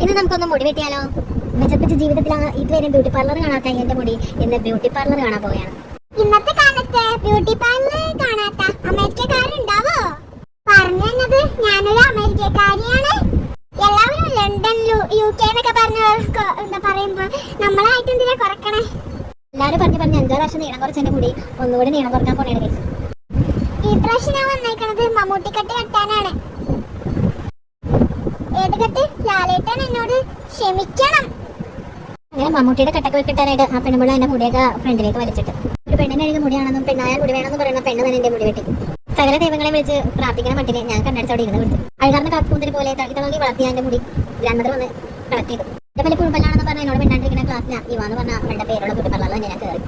ഇന്ന് നമുക്കൊന്ന് മുടി വെട്ടിയാലോ? മെച്ചപ്പെട്ട ജീവിതത്തിലാണ് ഇതുവരെ ബ്യൂട്ടി പാർലർ കാണാത്ത എന്റെ മുടി ഇന്ന് ബ്യൂട്ടി പാർലർ കാണാൻ പോവുകയാണ്. ഇന്നത്തെ കാലത്ത് ബ്യൂട്ടി പാർലർ കാണാത്ത അമേരിക്കക്കാരുണ്ടാവോ? പറഞ്ഞത് ഞാനൊരു അമേരിക്കക്കാരിയാണ്. എല്ലാവരും ലണ്ടൻ UK എന്നൊക്കെ പറയുമ്പോ നമ്മളായിട്ട് എന്തിനാ കുറക്കണേ? എല്ലാവരും പറഞ്ഞു 5-6 വർഷം നീളം കുറച്ച് എന്റെ മുടി ഒന്നുകൂടി നീളം കുറക്കാൻ പോണേ. ഈ പ്രാവശ്യം ഞാൻ വന്നേക്കണത് മമ്മൂട്ടി കട്ട് കെട്ടാനാണ്. ഏത് കെട്ട്? ലാലേട്ടൻ എന്നോട് ക്ഷമിക്കണം. അങ്ങനെ മമ്മൂട്ടിയുടെ കട്ടൊക്കെ വെക്കിട്ടാനായിട്ട് ആ പെണ്ണുമ്പോൾ എന്റെ മുടിയൊക്കെ ഫ്രണ്ടിലേക്ക് വലിച്ചിട്ട് ഒരു പെണ്ണിന്റെ എനിക്ക് മുടിയാണെന്നും പെണ്ണായ മുടി വേണമെന്ന് പറയുന്ന പെണ്ണ് തന്നെ എന്റെ മുടി വെട്ടി. സകല ദൈവങ്ങളെ വിളിച്ച് പ്രാർത്ഥിക്കുന്ന മട്ടിനെ ഞാൻ കണ്ണടിച്ചവിടെ ഇരുന്ന് വിളിച്ചു. അഴുകാർന്ന കാപ്പൂന്തിരി പോലെ തളക്കി വളർത്തി എന്റെ മുടി ഗ്രാൻഡർ വന്ന് കളക്ട് ചെയ്തു. എന്റെ പല കുടുംബങ്ങളാണെന്ന് പറഞ്ഞ എന്നോട് മിണ്ടാണ്ടിരിക്കുന്ന ക്ലാസ്സിലാണ് ഇവാന്ന് പറഞ്ഞ അവരുടെ പേരുള്ള ബ്യൂട്ടി പാർലറിൽ ഞാൻ കയറി.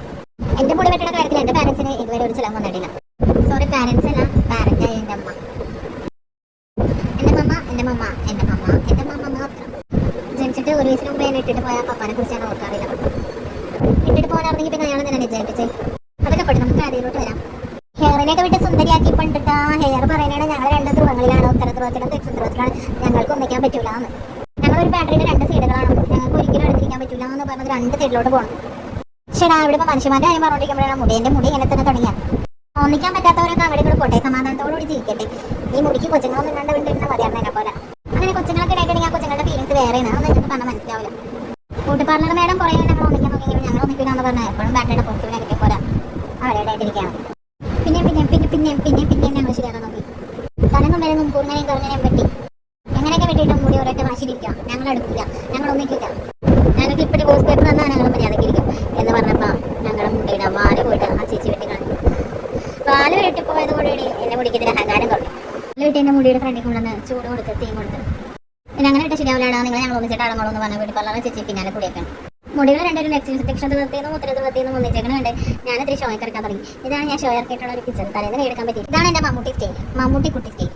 എന്റെ മുടി വെട്ടുന്ന കാര്യത്തിൽ എന്റെ പാരന്റ്സിന് ഇതുവരെ ഒരു ചിലവ് വന്നിട്ടില്ല. സോറി, പാരന്റ്സ് അല്ല, പാരന്റായ എന്റെ അമ്മ. എന്റെ മമ്മ മാത്രം. ജനിച്ചിട്ട് ഒരു വയസ്സിന് മുമ്പ് എന്നെ ഇട്ടിട്ട് പോയ പപ്പാനെ കുറിച്ച് ഞാൻ ഓർക്കാറില്ല. ഇട്ടിട്ട് പോകാനായിരുന്നെങ്കിൽ പിന്നെ അയാൾ തന്നെ നിജയിപ്പിച്ചേ. അതൊക്കെ പെട്ടെന്ന് നമുക്ക് കാര്യയിലോട്ട് വരാം. ഹെയറിനെയൊക്കെ വിട്ട് സുന്ദരിയാക്കി പണ്ടിട്ട് ആ ഹെയർ പറയുന്നത് ഞങ്ങൾ 2 ധ്രുവങ്ങളിലാണ്, ഉത്തര ധ്രുവത്തിലും ദക്ഷിണ ധ്രുവത്തിലാണ്, ഞങ്ങൾക്ക് ഒന്നിക്കാൻ പറ്റൂല എന്ന്. ഞങ്ങളൊരു ബാറ്ററിയുടെ 2 സൈഡുകളാണ്, ഞങ്ങൾക്ക് ഒരിക്കലും എടുത്തിരിക്കാൻ പറ്റൂല എന്ന് പറഞ്ഞത് 2 സൈഡിലോട്ട് പോകണം. പക്ഷേ ഇവിടെ ഇപ്പോൾ മനുഷ്യന്മാരുടെ കാര്യം പറഞ്ഞുകൊണ്ടിരിക്കുമ്പോഴാണ് എന്റെ മുടി ഇങ്ങനെ തന്നെ തുടങ്ങിയ. ഒന്നിക്കാൻ പറ്റാത്തവരൊക്കെ അവിടെ കൂടെ പോട്ടെ, സമാധാനത്തോടുകൂടി ജീവിക്കട്ടെ. ഈ മുടിക്ക് കൊച്ചുങ്ങളൊന്നും കണ്ട വീണ്ടിരുന്ന മതിയായിരുന്നു എന്നെ പോലെ. അങ്ങനെ കൊച്ചുങ്ങളൊക്കെ ഉണ്ടായിട്ടുണ്ടെങ്കിൽ ആ കൊച്ചുങ്ങളുടെ ഫീലിങ്സ് വേറെയാണ്, അതൊന്നും ഞങ്ങൾക്ക് പറഞ്ഞാൽ മനസ്സിലാവില്ല. ബ്യൂട്ടി പാർലർ മേഡം കുറേ ഞങ്ങൾ ഒന്നിക്കാൻ നോക്കിയെങ്കിലും ഞങ്ങൾ ഒന്നിക്കില്ല എന്ന് പറഞ്ഞാൽ എപ്പോഴും ബാറ്ററിയുടെ പോസിറ്റീവ് നെഗറ്റീവ് പോലെ അവരുടെ ആയിട്ടിരിക്കുകയാണ്. പിന്നെ ഞങ്ങൾ ശരിയാക്കാൻ നോക്കി. തലങ്ങും വരങ്ങും കൂർങ്ങനെയും കറുങ്ങനെയും വെട്ടി എങ്ങനെയൊക്കെ വെട്ടിയിട്ടും മുടി ഒരൊറ്റ വാശിയിലിരിക്കുക. ഞങ്ങൾ എടുക്കില്ല, ഞങ്ങൾ ഒന്നിക്കില്ല, ഞങ്ങൾക്ക് ഇപ്പോഴും പോസ്റ്റ് പേപ്പർ തന്നാൽ ഞങ്ങൾ മര്യാദയ്ക്ക് ഇരിക്കും എന്ന് പറഞ്ഞപ്പോൾ ഞങ്ങളുടെ മുടിയുടെ വാല് പോയിട്ട് ആ ചേച്ചി വെട്ടി കാണിച്ചു. പാല് വെട്ടിപ്പോയത് കൂടി എന്റെ മുടിക്ക് ഇതിന് അഹങ്കാരം കുറഞ്ഞു. പാല് വെട്ടി എന്റെ മുടിയുടെ ഫ്രണ്ടിൽ കൊണ്ടുവന്ന് ചൂട് കൊടുത്ത് തീ കൊടുത്ത് പിന്നെ അങ്ങനെ ഇട്ട് ശരിയാവില്ലാടാ, ഞങ്ങൾ ഒന്നിച്ചിട്ട് അടങ്ങോളൂ എന്ന് പറഞ്ഞ വീട്ടിൽ പള്ളാറ് ചേച്ചി പിന്നാലെ കൂടിയൊക്കെ മുടികൾ 2 ദക്ഷിണ ധ്രുവത്തിനും ഉത്തര ധ്രുവത്തിനും ഒന്നിച്ചേക്കണുണ്ട്. ഞാൻ ഇത്തിരി ഷോ ഇറക്കാൻ തുടങ്ങി. ഇതാണ് ഞാൻ ഷോ ഇറക്കിയിട്ടുള്ള ഒരു പിക്ചർ. തലേന്ന് എടുക്കാൻ പറ്റി. ഇതാണ് എന്റെ മമ്മൂട്ടി കുട്ടി സ്റ്റൈൽ.